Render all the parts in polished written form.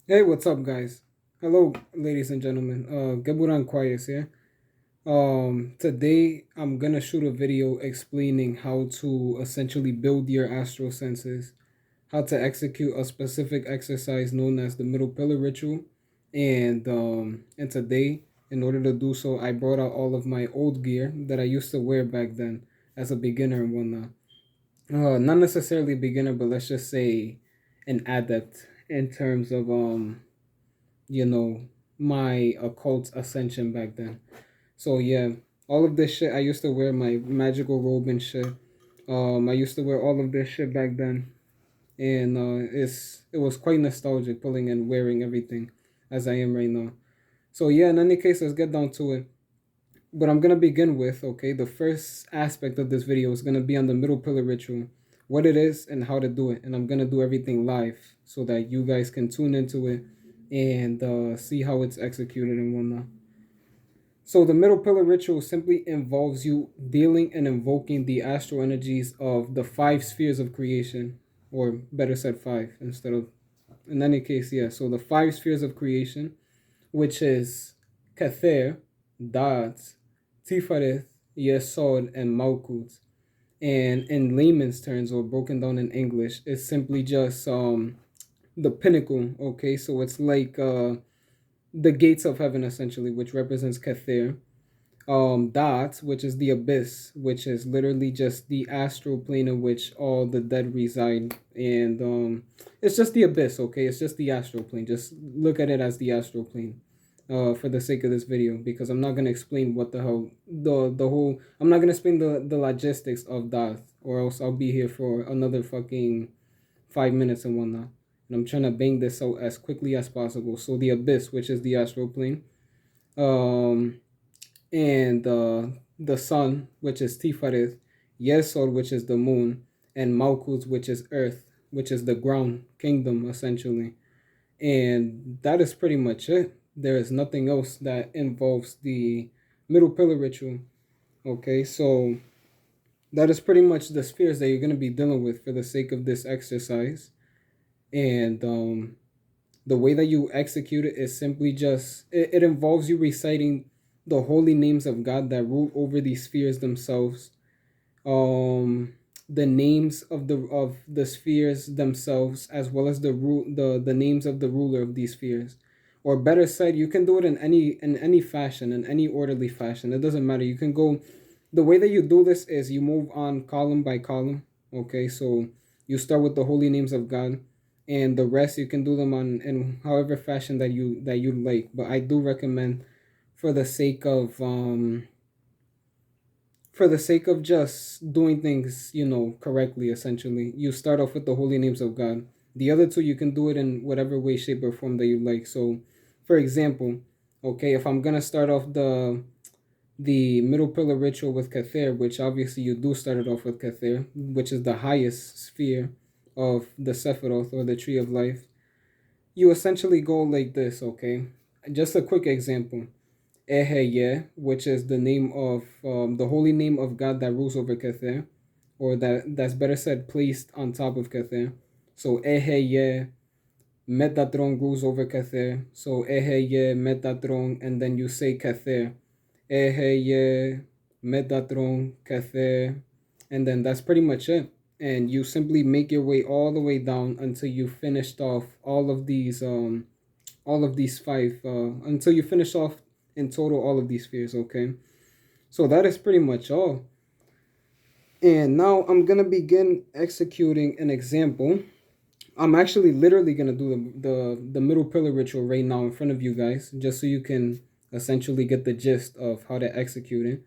Hey, what's up, guys? Hello, ladies and gentlemen. Gaburan Quayes here. Today I'm gonna shoot a video explaining how to essentially build your astral senses, how to execute a specific exercise known as the middle pillar ritual, and today, in order to do so, I brought out all of my old gear that I used to wear back then as a beginner and whatnot. Not necessarily beginner, but let's just say an adept in terms of you know, my occult ascension back then. So yeah, all of this shit I used to wear my magical robe and shit. I used to wear all of this shit back then, and it was quite nostalgic pulling and wearing everything as I am right now. So yeah, in any case, let's get down to it. But I'm gonna begin with, okay, the first aspect of this video is gonna be on the middle pillar ritual, what it is and how to do it, and I'm gonna do everything live so that you guys can tune into it and see how it's executed and whatnot. So the middle pillar ritual simply involves you dealing and invoking the astral energies of the five spheres of creation, or better said, five instead of. In any case, yeah. So the five spheres of creation, which is Kether, Da'at, Tifereth, Yesod, and Malkut. And in layman's terms, or broken down in English, it's simply just the pinnacle. Okay, so it's like the gates of heaven essentially, which represents Kether. Da'at, which is the abyss, which is literally just the astral plane in which all the dead reside, and it's just the abyss. Okay, it's just the astral plane. Just look at it as the astral plane for the sake of this video, because I'm not gonna explain what the hell the whole. I'm not gonna explain the logistics of that, or else I'll be here for another fucking 5 minutes and whatnot. And I'm trying to bang this out as quickly as possible. So the abyss, which is the astral plane, um, and the sun, which is Tifaret, Yesod, which is the moon, and Malkuth, which is earth, which is the ground kingdom essentially. And that is pretty much it. There is nothing else that involves the middle pillar ritual. Okay, so that is pretty much the spheres that you're going to be dealing with for the sake of this exercise. And the way that you execute it is simply just, it involves you reciting the holy names of God that rule over these spheres themselves. Um, the names of the spheres themselves, as well as the names of the ruler of these spheres. Or better said, you can do it in any fashion, in any orderly fashion. It doesn't matter. You can go, the way that you do this is you move on column by column. Okay, so you start with the holy names of God, and the rest you can do them on in however fashion that you like. But I do recommend, for the sake of just doing things, correctly, essentially, you start off with the holy names of God. The other two, you can do it in whatever way, shape, or form that you like. So, for example, okay, if I'm gonna start off the middle pillar ritual with Kether, which obviously you do start it off with Kether, which is the highest sphere of the Sephiroth, or the Tree of Life, you essentially go like this, okay? Just a quick example. Eheye, which is the name of the holy name of God that rules over Kether, or that's better said, placed on top of Kether. So Eheye, Metatron rules over Kether. So Eheye, Metatron, and then you say Kether. Eheye, Metatron, Kether, and then that's pretty much it. And you simply make your way all the way down until you finished off all of these five, until you finish off in total all of these spheres. Okay, so that is pretty much all. And now I'm gonna begin executing an example. I'm actually literally gonna do the middle pillar ritual right now in front of you guys, just so you can essentially get the gist of how to execute it.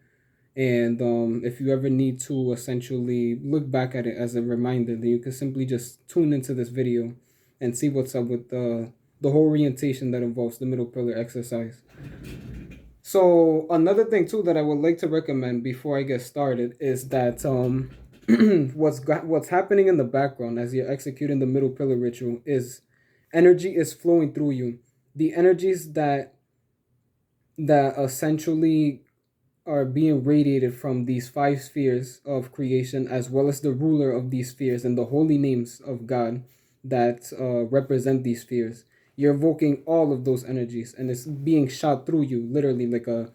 And if you ever need to essentially look back at it as a reminder, then you can simply just tune into this video and see what's up with the whole orientation that involves the middle pillar exercise. So another thing too that I would like to recommend before I get started is that what's happening in the background as you're executing the middle pillar ritual is energy is flowing through you. The energies that essentially are being radiated from these five spheres of creation, as well as the ruler of these spheres and the holy names of God that represent these spheres. you're evoking all of those energies, and it's being shot through you, literally like a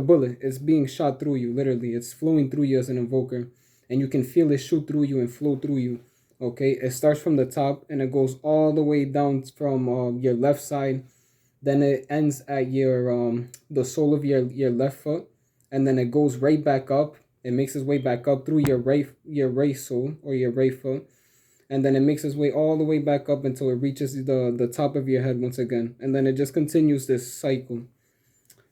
bullet. It's being shot through you, literally. It's flowing through you as an invoker, and you can feel it shoot through you and flow through you. Okay, it starts from the top and it goes all the way down from your left side. Then it ends at your the sole of your left foot, and then it goes right back up. It makes its way back up through your right sole or your right foot, and then it makes its way all the way back up until it reaches the top of your head once again, and then it just continues this cycle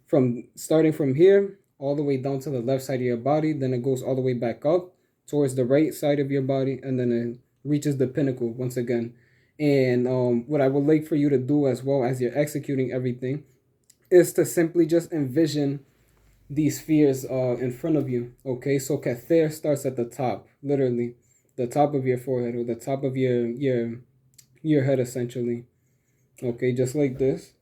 from starting from here all the way down to the left side of your body. Then it goes all the way back up towards the right side of your body, and then it reaches the pinnacle once again. And what I would like for you to do as well as you're executing everything is to simply just envision these spheres in front of you. Okay, so Kather starts at the top, literally the top of your forehead or the top of your head, essentially. Okay, just like this.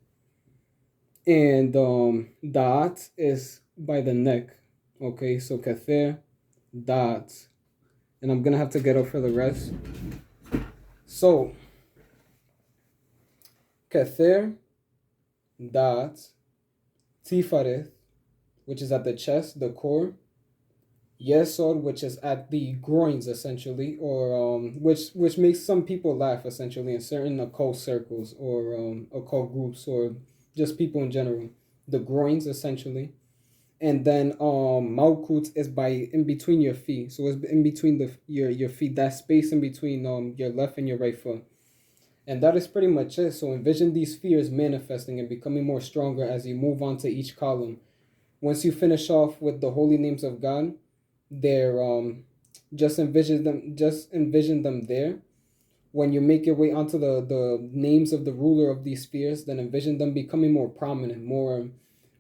And Da'at is by the neck. Okay, so Kather, Da'at. And I'm gonna have to get up for the rest. So Kather, Da'at, Tifareth, which is at the chest, the core, Yesod, which is at the groins, essentially, or which makes some people laugh, essentially, in certain occult circles or occult groups or just people in general. The groins, essentially, and then Malkut is by in between your feet, so it's in between your feet, that space in between your left and your right foot, and that is pretty much it. So envision these spheres manifesting and becoming more stronger as you move on to each column. Once you finish off with the holy names of God, they're just envision them there. When you make your way onto the names of the ruler of these spheres, then envision them becoming more prominent, more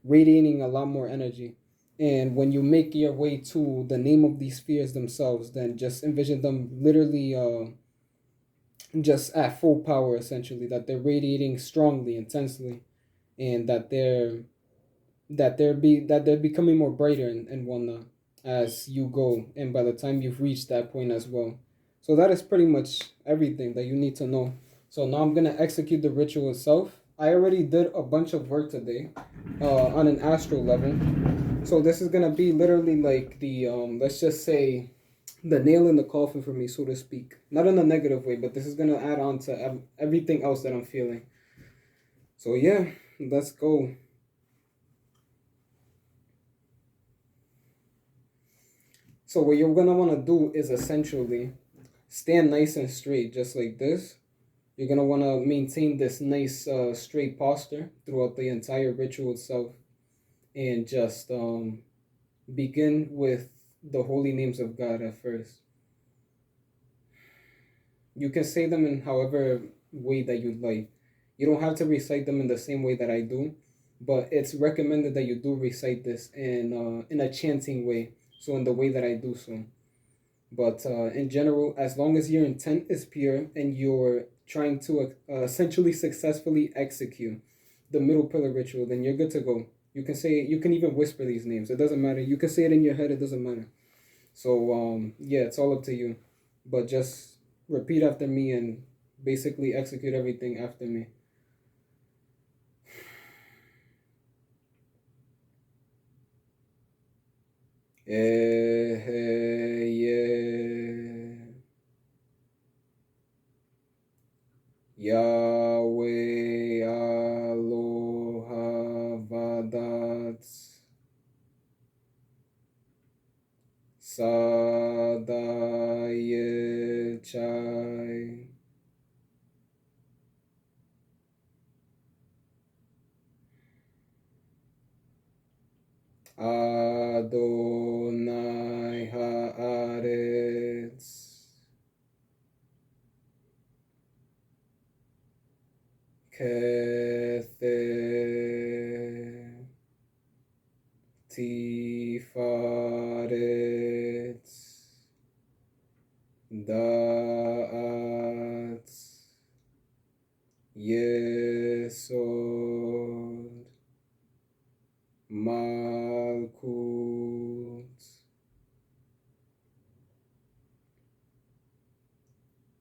radiating a lot more energy. And when you make your way to the name of these spheres themselves, then just envision them literally just at full power, essentially, that they're radiating strongly, intensely, and that they're becoming more brighter and whatnot as you go, and by the time you've reached that point as well. So that is pretty much everything that you need to know. So now I'm gonna execute the ritual itself. I already did a bunch of work today on an astral level. So this is gonna be literally like the let's just say the nail in the coffin for me, so to speak. Not in a negative way, but this is gonna add on to everything else that I'm feeling. So yeah, let's go. So what you're gonna wanna do is essentially stand nice and straight, just like this. You're gonna wanna maintain this nice straight posture throughout the entire ritual itself, and just begin with the holy names of God at first. You can say them in however way that you'd like. You don't have to recite them in the same way that I do, but it's recommended that you do recite this in a chanting way. So in the way that I do so. But in general, as long as your intent is pure and you're trying to essentially successfully execute the middle pillar ritual, then you're good to go. You can say, you can even whisper these names. It doesn't matter. You can say it in your head. It doesn't matter. So yeah, it's all up to you. But just repeat after me and basically execute everything after me. Yahweh Aloha Vadat Sadayechai Adonai Haaretz Kether Tifaretz Da'at Yesod Malkut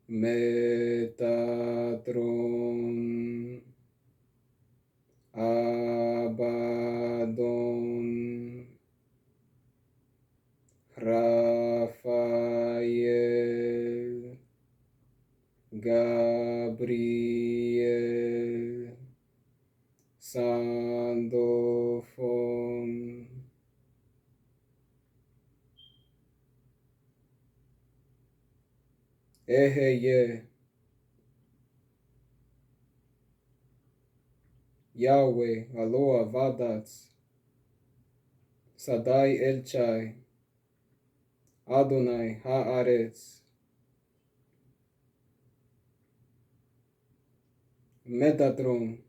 Metatron Sandofon. Eheye. Yahweh. Aloha Vadats. Sadai Elchai. Adonai Haaretz. Metatron.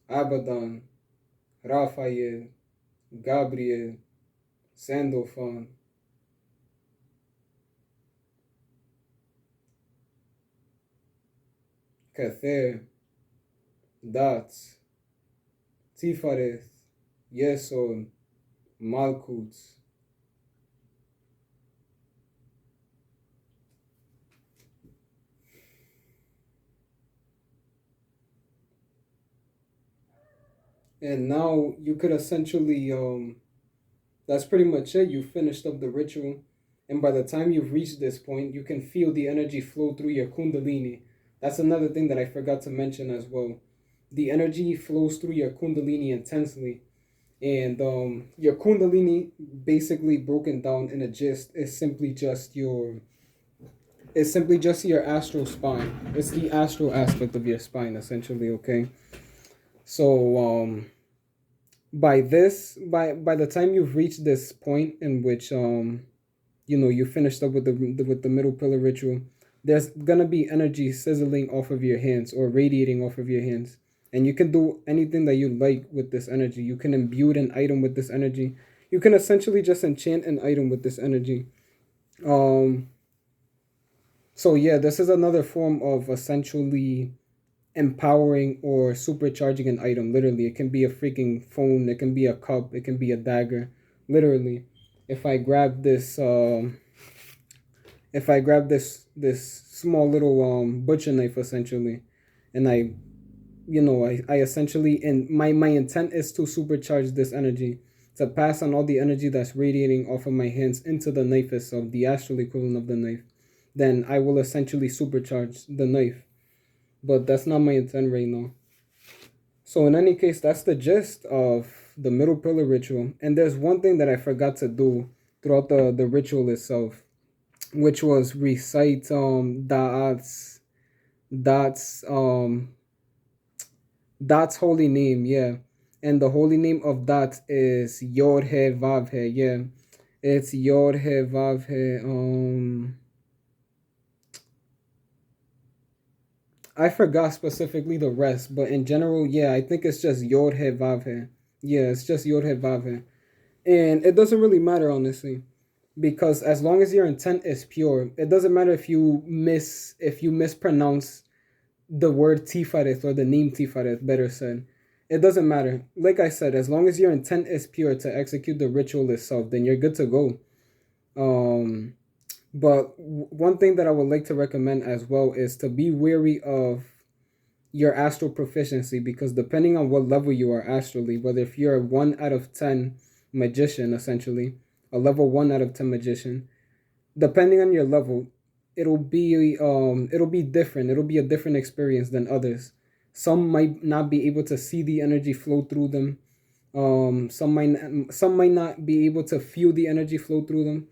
Abaddon. Raphael. Gabriel. Sandalphon. Kether. Dats. Tifareth. Yesod. Malkut. And now you could essentially that's pretty much it. You finished up the ritual. And by the time you've reached this point, you can feel the energy flow through your kundalini. That's another thing that I forgot to mention as well. The energy flows through your kundalini intensely. And your kundalini, basically broken down in a gist, is simply just your astral spine. It's the astral aspect of your spine, essentially, okay? So by the time you've reached this point in which you finished up with the middle pillar ritual, there's gonna be energy sizzling off of your hands or radiating off of your hands, and you can do anything that you like with this energy. You can imbue an item with this energy. You can essentially just enchant an item with this energy. um so yeah, this is another form of essentially empowering or supercharging an item. Literally, it can be a freaking phone, it can be a cup, it can be a dagger. Literally, if I grab this this small little butcher knife, essentially, and I essentially, and my intent is to supercharge this energy, to pass on all the energy that's radiating off of my hands into the knife itself, the astral equivalent of the knife, then I will essentially supercharge the knife. But that's not my intent right now. So in any case, that's the gist of the middle pillar ritual. And there's one thing that I forgot to do throughout the ritual itself, which was recite Dot's Dot's holy name, yeah. And the holy name of Dot is Yod He Vav He, yeah. It's Yod He Vav He. I forgot specifically the rest, but in general, yeah, I think it's just Yod He Vav He. Yeah, it's just Yod He Vav He. And it doesn't really matter, honestly, because as long as your intent is pure, it doesn't matter if you mispronounce the word Tifaret or the name Tifaret, better said. It doesn't matter. Like I said, as long as your intent is pure to execute the ritual itself, then you're good to go. Um, but one thing that I would like to recommend as well is to be wary of your astral proficiency, because depending on what level you are astrally, whether if you're a 1 out of 10 magician, essentially, a level 1 out of 10 magician, depending on your level, it'll be different. It'll be a different experience than others. Some might not be able to see the energy flow through them. Some might not be able to feel the energy flow through them.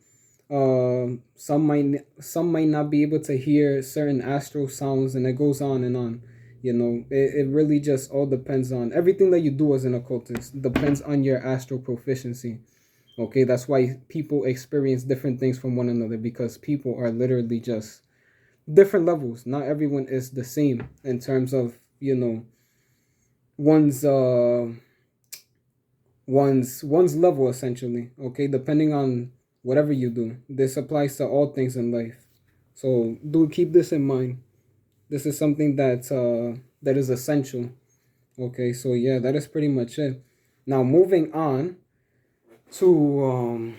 Some might not be able to hear certain astral sounds, and it goes on and on. It really just all depends on everything that you do as an occultist depends on your astral proficiency. Okay, that's why people experience different things from one another, because people are literally just different levels. Not everyone is the same in terms of, one's one's level, essentially. Okay, depending on whatever you do. This applies to all things in life. So do keep this in mind. This is something that is essential. Okay, so yeah, that is pretty much it. Now moving on to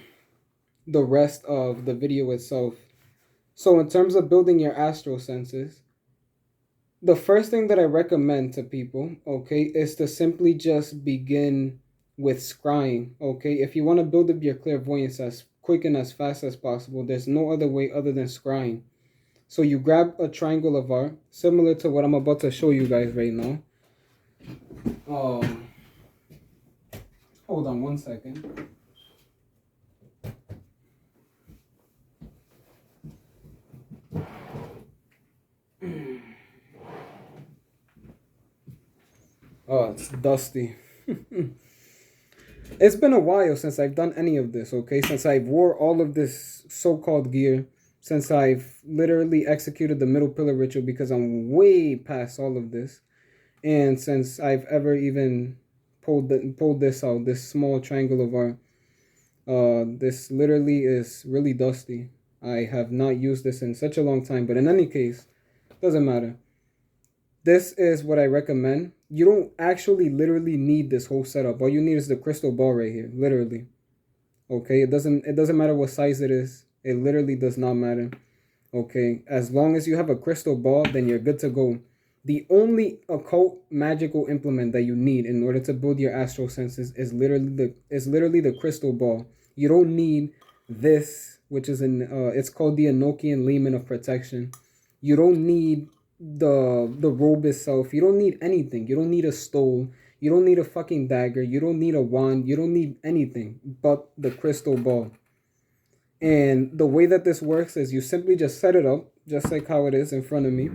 the rest of the video itself. So in terms of building your astral senses, the first thing that I recommend to people, okay, is to simply just begin with scrying. Okay, if you want to build up your clairvoyance as quick and as fast as possible, there's no other way other than scrying. So you grab a triangle of art, similar to what I'm about to show you guys right now. Um, hold on 1 second. Oh, it's dusty. It's been a while since I've done any of this, okay? Since I've wore all of this so-called gear, since I've literally executed the middle pillar ritual because I'm way past all of this, and since I've ever even pulled this out, this small triangle of art, this literally is really dusty. I have not used this in such a long time, but in any case, doesn't matter. This is what I recommend. You don't actually literally need this whole setup. All you need is the crystal ball right here, literally. Okay, it doesn't matter what size it is. It literally does not matter. Okay, as long as you have a crystal ball, then you're good to go. The only occult magical implement that you need in order to build your astral senses is literally the crystal ball. You don't need this, which is it's called the Enochian Leman of Protection. You don't need the robe itself. You don't need anything. You don't need a stole. You don't need a fucking dagger. You don't need a wand. You don't need anything but the crystal ball. And the way that this works is you simply just set it up, just like how it is in front of me,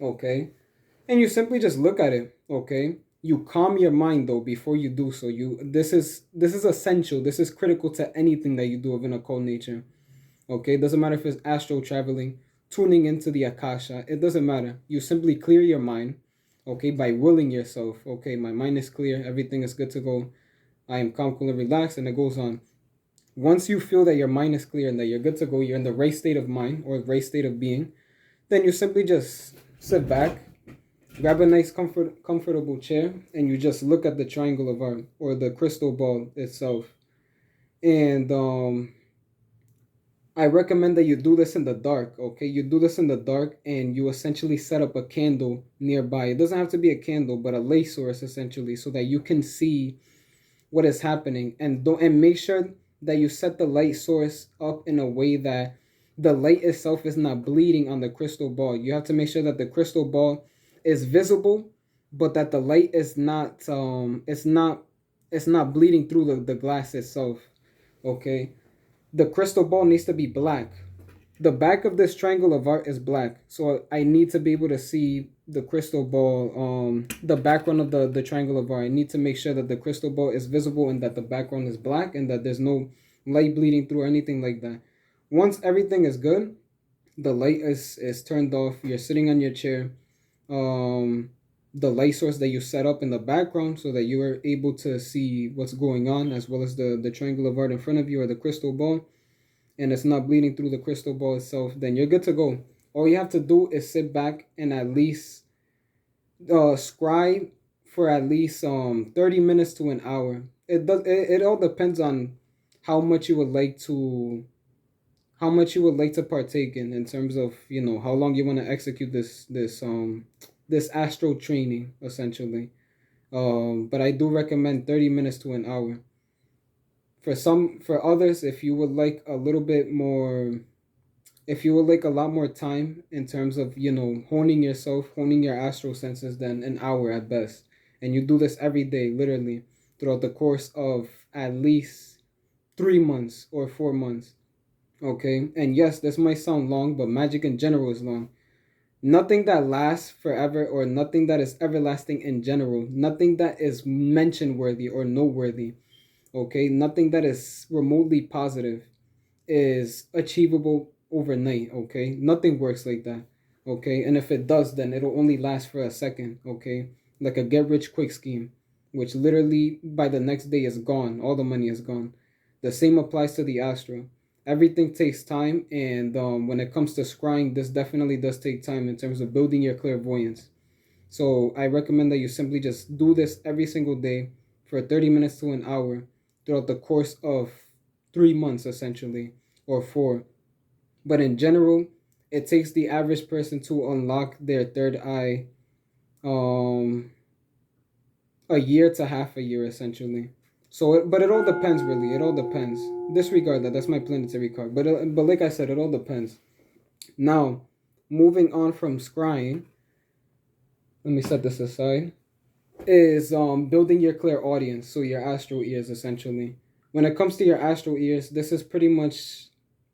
okay? And you simply just look at it, okay? You calm your mind though before you do so. This is essential. This is critical to anything that you do of an occult nature. Okay? It doesn't matter if it's astral traveling, tuning into the Akasha. It doesn't matter. You simply clear your mind, okay, by willing yourself. Okay, my mind is clear, everything is good to go. I am calm, cool, and relaxed, and it goes on. Once you feel that your mind is clear and that you're good to go, you're in the right state of mind or right state of being, then you simply just sit back, grab a nice comfortable chair, and you just look at the triangle of art or the crystal ball itself. And I recommend that you do this in the dark, okay? You do this in the dark and you essentially set up a candle nearby. It doesn't have to be a candle, but a light source essentially, so that you can see what is happening, and make sure that you set the light source up in a way that the light itself is not bleeding on the crystal ball. You have to make sure that the crystal ball is visible, but that the light is not it's not bleeding through the glass itself. Okay, the crystal ball needs to be black. The back of this triangle of art is black, so I need to be able to see the crystal ball, the background of the triangle of art. I need to make sure that the crystal ball is visible and that the background is black and that there's no light bleeding through or anything like that. Once everything is good, the light is turned off, you're sitting on your chair, the light source that you set up in the background so that you are able to see what's going on, as well as the triangle of art in front of you or the crystal ball, and it's not bleeding through the crystal ball itself, then you're good to go. All you have to do is sit back and at least scribe for at least 30 minutes to an hour. It all depends on how much you would like to partake in terms of, how long you want to execute this astral training essentially. But I do recommend 30 minutes to an hour. For others, if you would like a little bit more, if you would like a lot more time in terms of, honing your astral senses, then an hour at best. And you do this every day, literally, throughout the course of at least 3 months or 4 months. Okay? And yes, this might sound long, but magic in general is long. Nothing that lasts forever, or nothing that is everlasting in general, nothing that is mention worthy or noteworthy, okay, nothing that is remotely positive is achievable overnight, okay? Nothing works like that, okay? And if it does, then it'll only last for a second, okay? Like a get rich quick scheme, which literally by the next day is gone. All the money is gone. The same applies to the astral. Everything takes time, and when it comes to scrying, this definitely does take time in terms of building your clairvoyance. So I recommend that you simply just do this every single day for 30 minutes to an hour throughout the course of 3 months, essentially, or 4. But in general, it takes the average person to unlock their third eye um, a year to half a year, essentially. But it all depends, really. It all depends. Disregard that. That's my planetary card. But like I said, it all depends. Now, moving on from scrying, let me set this aside. is building your clear audience, so your astral ears essentially. When it comes to your astral ears, this is pretty much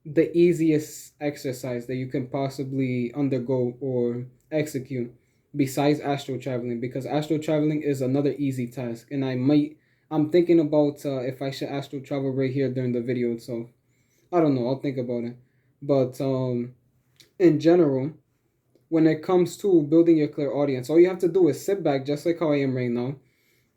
the easiest exercise that you can possibly undergo or execute besides astral traveling, because astral traveling is another easy task, and I'm thinking about if I should astral travel right here during the video itself. I don't know, I'll think about it. But in general, when it comes to building your clear audience, all you have to do is sit back just like how I am right now.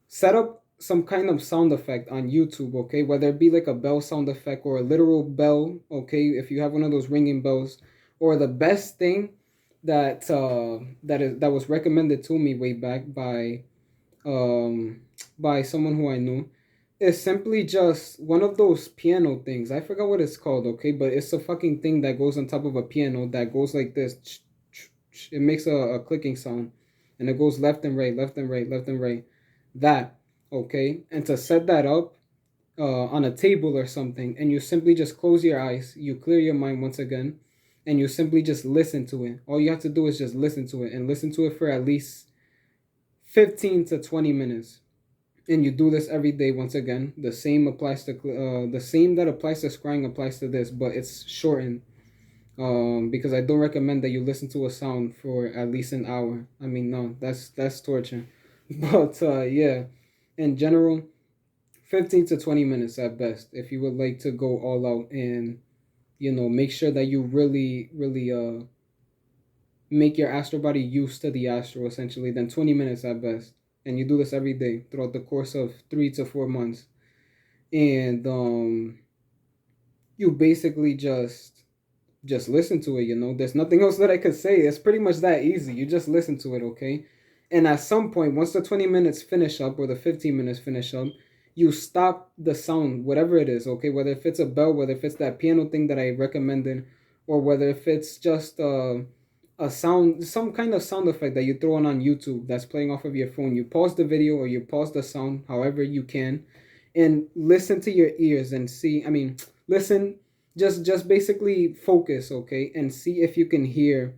Set up some kind of sound effect on YouTube, okay? Whether it be like a bell sound effect or a literal bell, okay? If you have one of those ringing bells, or the best thing that was recommended to me way back um by someone who I knew, is simply just one of those piano things. I forgot what it's called, okay? But it's a fucking thing that goes on top of a piano that goes like this. It makes a clicking sound, and it goes left and right, left and right, left and right. That, okay? And to set that up on a table or something, and you simply just close your eyes, you clear your mind once again, and you simply just listen to it. All you have to do is just listen to it, and listen to it for at least 15 to 20 minutes. And you do this every day. Once again, the same applies to the same that applies to scrying applies to this, but it's shortened. Because I don't recommend that you listen to a sound for at least an hour. I mean, no, that's torture. But yeah, in general, 15 to 20 minutes at best. If you would like to go all out and make sure that you really make your astral body used to the astral essentially, then 20 minutes at best. And you do this every day throughout the course of 3 to 4 months, and you basically just listen to it. There's nothing else that I could say. It's pretty much that easy. You just listen to it, okay? And at some point, once the 20 minutes finish up or the 15 minutes finish up, you stop the sound, whatever it is, okay? Whether if it's a bell, whether if it's that piano thing that I recommended, or whether if it's just a sound, some kind of sound effect that you throw on YouTube that's playing off of your phone. You pause the video or you pause the sound, however you can, and listen to your ears and see. I mean, listen, just basically focus, okay, and see if you can hear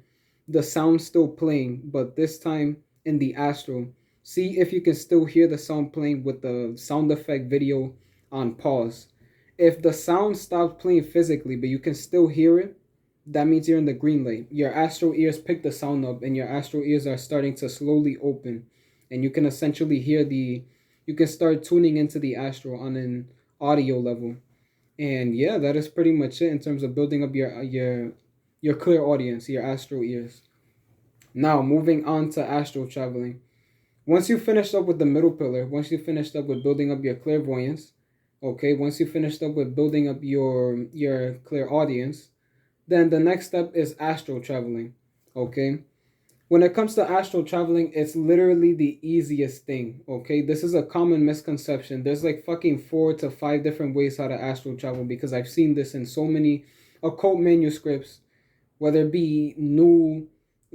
the sound still playing, but this time in the astral. See if you can still hear the sound playing with the sound effect video on pause. If the sound stops playing physically, but you can still hear it, that means you're in the green light. Your astral ears pick the sound up, and your astral ears are starting to slowly open, and you can essentially hear you can start tuning into the astral on an audio level. And yeah, that is pretty much it in terms of building up your clear audience, your astral ears. Now, moving on to astral traveling. Once you finished up with the middle pillar, once you finished up with building up your clairvoyance, okay, once you finished up with building up your clear audience, then the next step is astral traveling. Okay? When it comes to astral traveling, it's literally the easiest thing. Okay? This is a common misconception. There's like fucking 4 to 5 different ways how to astral travel, because I've seen this in so many occult manuscripts, whether it be new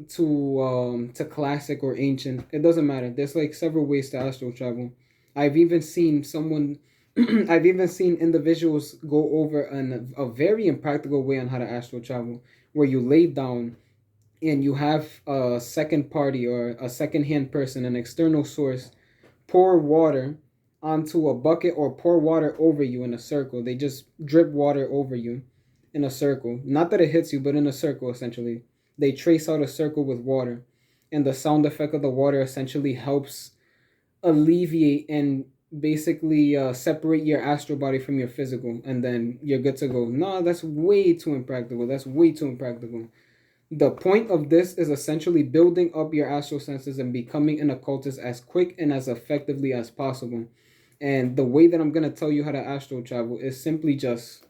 to classic or ancient. It doesn't matter. There's like several ways to astral travel. I've even seen someone I've even seen individuals go over a very impractical way on how to astral travel, where you lay down and you have a second party or a second hand person, an external source, pour water onto a bucket or pour water over you in a circle. They just drip water over you in a circle. Not that it hits you, but in a circle essentially. They trace out a circle with water, and the sound effect of the water essentially helps alleviate and basically separate your astral body from your physical, and then you're good to go. No, that's way too impractical. That's way too impractical. The point of this is essentially building up your astral senses and becoming an occultist as quick and as effectively as possible. And the way that I'm going to tell you how to astral travel is simply just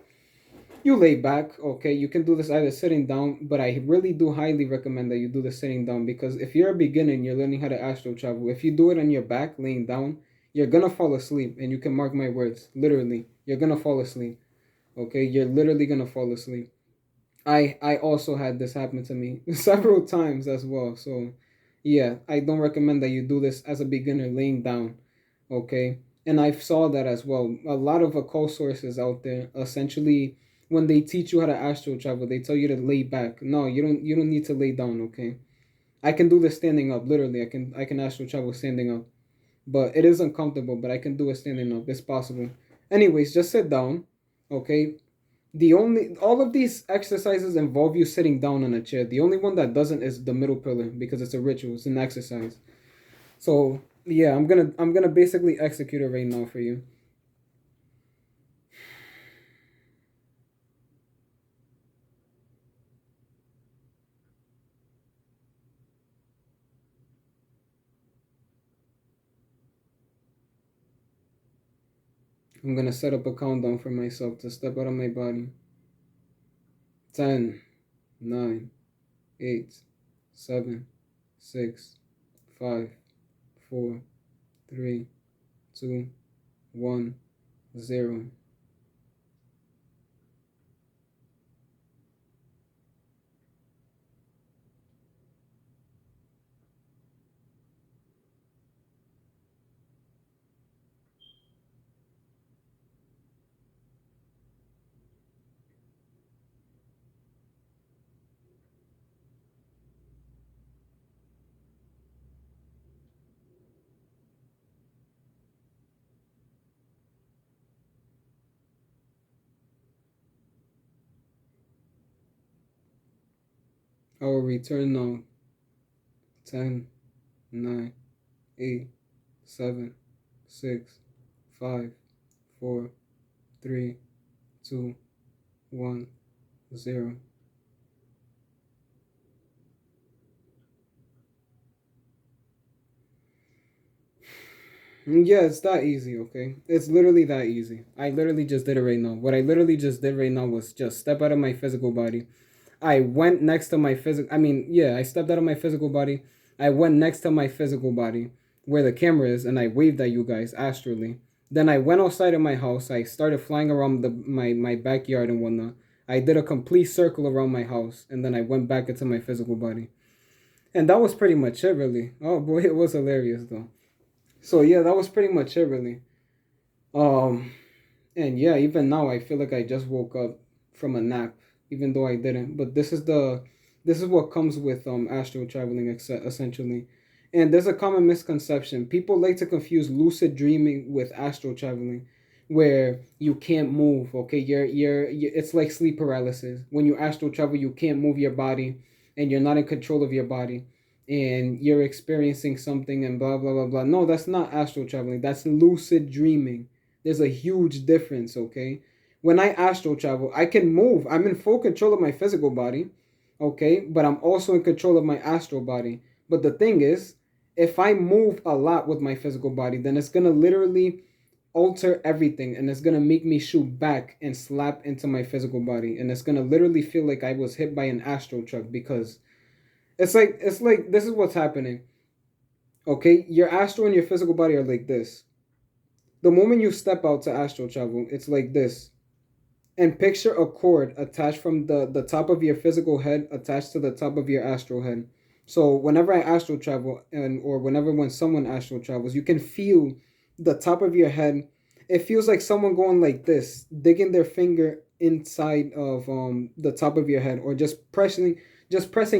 you lay back, okay? You can do this either sitting down, but I really do highly recommend that you do this sitting down, because if you're a beginner and you're learning how to astral travel, if you do it on your back laying down, you're gonna fall asleep, and you can mark my words, literally, you're gonna fall asleep, okay? You're literally gonna fall asleep. I also had this happen to me several times as well. So yeah, I don't recommend that you do this as a beginner laying down, okay? And I saw that as well. A lot of occult sources out there essentially, when they teach you how to astral travel, they tell you to lay back. No, you don't need to lay down, okay? I can do this standing up, literally. I can astral travel standing up. but it is uncomfortable. But I can do it standing up. It's possible. Anyways, just sit down. Okay. The only all of these exercises involve you sitting down on a chair. The only one that doesn't is the middle pillar because it's a ritual. It's an exercise. So yeah, I'm gonna basically execute it right now for you. I'm gonna set up a countdown for myself to step out of my body. 10, 9, 8, 7, 6, 5, 4, 3, 2, 1, 0. I will return now. 10, 9, 8, 7, 6, 5, 4, 3, 2, 1, 0. Yeah, it's that easy, okay? It's literally that easy. I literally just did it right now. What I literally just did right now was just step out of my physical body. I went next to my physical. I mean, yeah, I stepped out of my physical body. I went next to my physical body where the camera is, and I waved at you guys astrally. Then I went outside of my house. I started flying around my backyard and whatnot. I did a complete circle around my house, and then I went back into my physical body. And that was pretty much it, really. Oh boy, it was hilarious though. So yeah, that was pretty much it, really. Um, and yeah, even now I feel like I just woke up from a nap, even though I didn't. But this is what comes with astral traveling essentially. And there's a common misconception. People like to confuse lucid dreaming with astral traveling, where you can't move. Okay, it's like sleep paralysis. When you astral travel, you can't move your body, and you're not in control of your body, and you're experiencing something and blah blah blah blah. No, that's not astral traveling. That's lucid dreaming. There's a huge difference, okay? When I astral travel, I can move. I'm in full control of my physical body, okay? But I'm also in control of my astral body. But the thing is, if I move a lot with my physical body, then it's gonna literally alter everything and it's gonna make me shoot back and slap into my physical body. And it's gonna literally feel like I was hit by an astral truck because it's like this is what's happening. Okay? Your astral and your physical body are like this. The moment you step out to astral travel, it's like this. And picture a cord attached from the top of your physical head attached to the top of your astral head. So whenever I astral travel and or whenever when someone astral travels, you can feel the top of your head. It feels like someone going like this, digging their finger inside of the top of your head or just pressing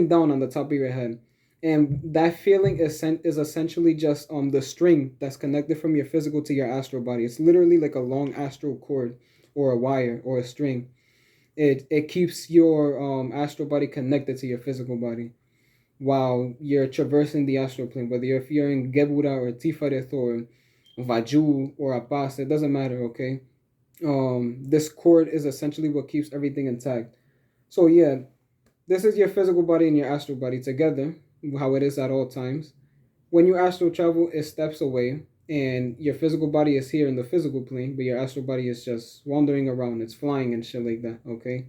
down on the top of your head. And that feeling is essentially just the string that's connected from your physical to your astral body. It's literally like a long astral cord or a wire or a string. It keeps your astral body connected to your physical body while you're traversing the astral plane, whether if you're in Gebura or Tifaret or Vaju or Apas, it doesn't matter, okay? This cord is essentially what keeps everything intact. So yeah, this is your physical body and your astral body together, how it is at all times. When you astral travel, it steps away, and your physical body is here in the physical plane, but your astral body is just wandering around. It's flying and shit like that. Okay,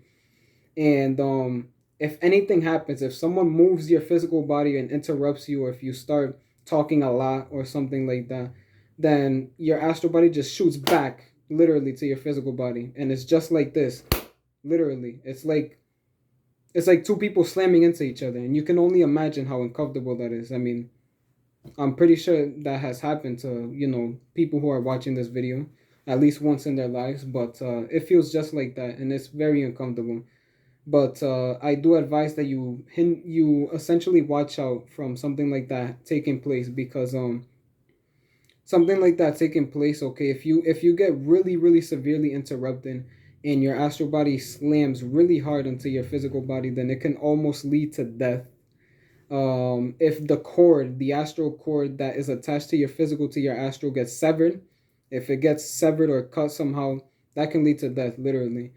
and if anything happens, if someone moves your physical body and interrupts you, or if you start talking a lot or something like that, then your astral body just shoots back literally to your physical body, and it's just like this. Literally, it's like two people slamming into each other, and you can only imagine how uncomfortable that is. I mean, I'm pretty sure that has happened to, people who are watching this video at least once in their lives, but it feels just like that and it's very uncomfortable. But I do advise that you essentially watch out from something like that taking place because something like that taking place. Okay, if you get really severely interrupted and your astral body slams really hard into your physical body, then it can almost lead to death. If the cord, the astral cord that is attached to your physical, to your astral, gets severed, if it gets severed or cut somehow, that can lead to death, literally.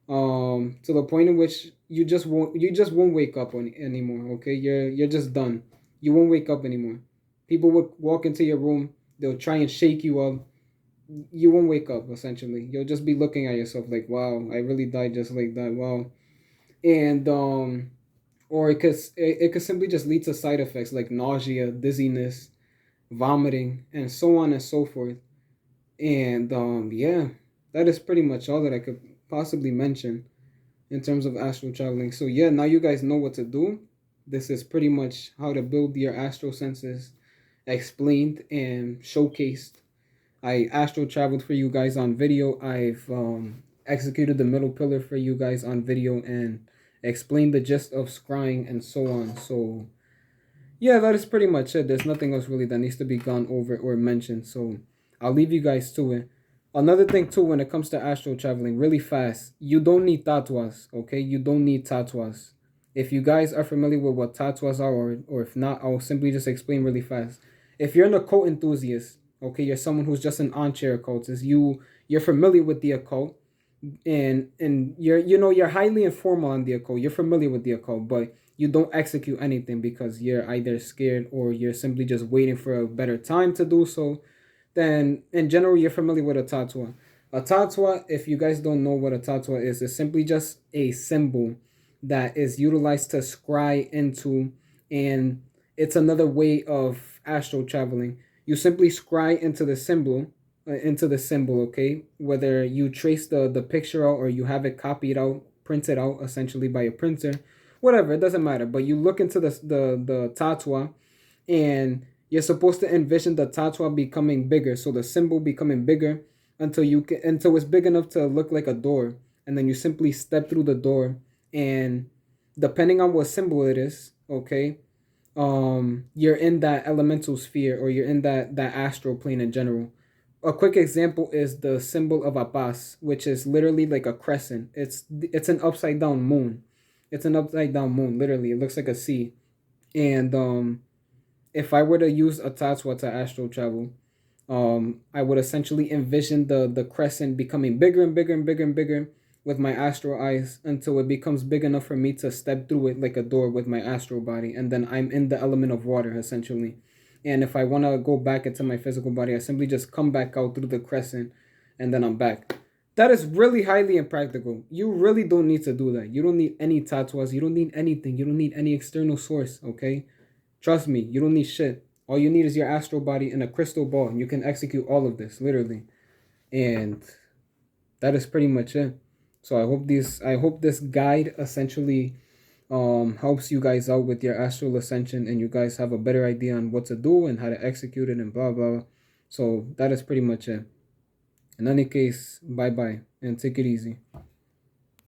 To the point in which you just won't wake up anymore. Okay, you're just done. You won't wake up anymore. People will walk into your room, they'll try and shake you up. You won't wake up. Essentially, you'll just be looking at yourself like, wow, I really died just like that. Wow. And or it could simply just lead to side effects like nausea, dizziness, vomiting, and so on and so forth. And yeah, that is pretty much all that I could possibly mention in terms of astral traveling. So yeah, now you guys know what to do. This is pretty much how to build your astral senses explained and showcased. I astral traveled for you guys on video. I've executed the middle pillar for you guys on video and explained the gist of scrying and so on. So yeah, that is pretty much it. There's nothing else really that needs to be gone over or mentioned. So I'll leave you guys to it. Another thing too, when it comes to astral traveling, really fast, you don't need tatuas, okay? You don't need tatuas. If you guys are familiar with what tatuas are, or if not, I'll simply just explain really fast. If you're an occult enthusiast, okay, you're someone who's just an armchair occultist, you're familiar with the occult, and you're highly informal on the occult. You're familiar with the occult, but you don't execute anything because you're either scared or you're simply just waiting for a better time to do so. Then in general, you're familiar with a tatua. A tatua, if you guys don't know what a tatua is simply just a symbol that is utilized to scry into, and it's another way of astral traveling. You simply scry into the symbol, okay? Whether you trace the picture out or you have it copied out, printed out essentially by a printer, whatever, it doesn't matter. But you look into the tatua, and you're supposed to envision the tatua becoming bigger, so the symbol becoming bigger until it's big enough to look like a door, and then you simply step through the door, and depending on what symbol it is, okay, you're in that elemental sphere, or you're in that astral plane in general. A quick example is the symbol of Abbas, which is literally like a crescent. It's an upside down moon. It's an upside down moon, literally. It looks like a C. And if I were to use a tattwa to astral travel, I would essentially envision the crescent becoming bigger and bigger and bigger and bigger with my astral eyes until it becomes big enough for me to step through it like a door with my astral body, and then I'm in the element of water essentially. And if I want to go back into my physical body, I simply just come back out through the crescent, and then I'm back. That is really highly impractical. You really don't need to do that. You don't need any tattoos. You don't need anything. You don't need any external source, okay? Trust me, you don't need shit. All you need is your astral body and a crystal ball, and you can execute all of this, literally. And that is pretty much it. So I hope this guide essentially helps you guys out with your astral ascension, and you guys have a better idea on what to do and how to execute it and blah blah. So that is pretty much it. In any case, bye bye and take it easy.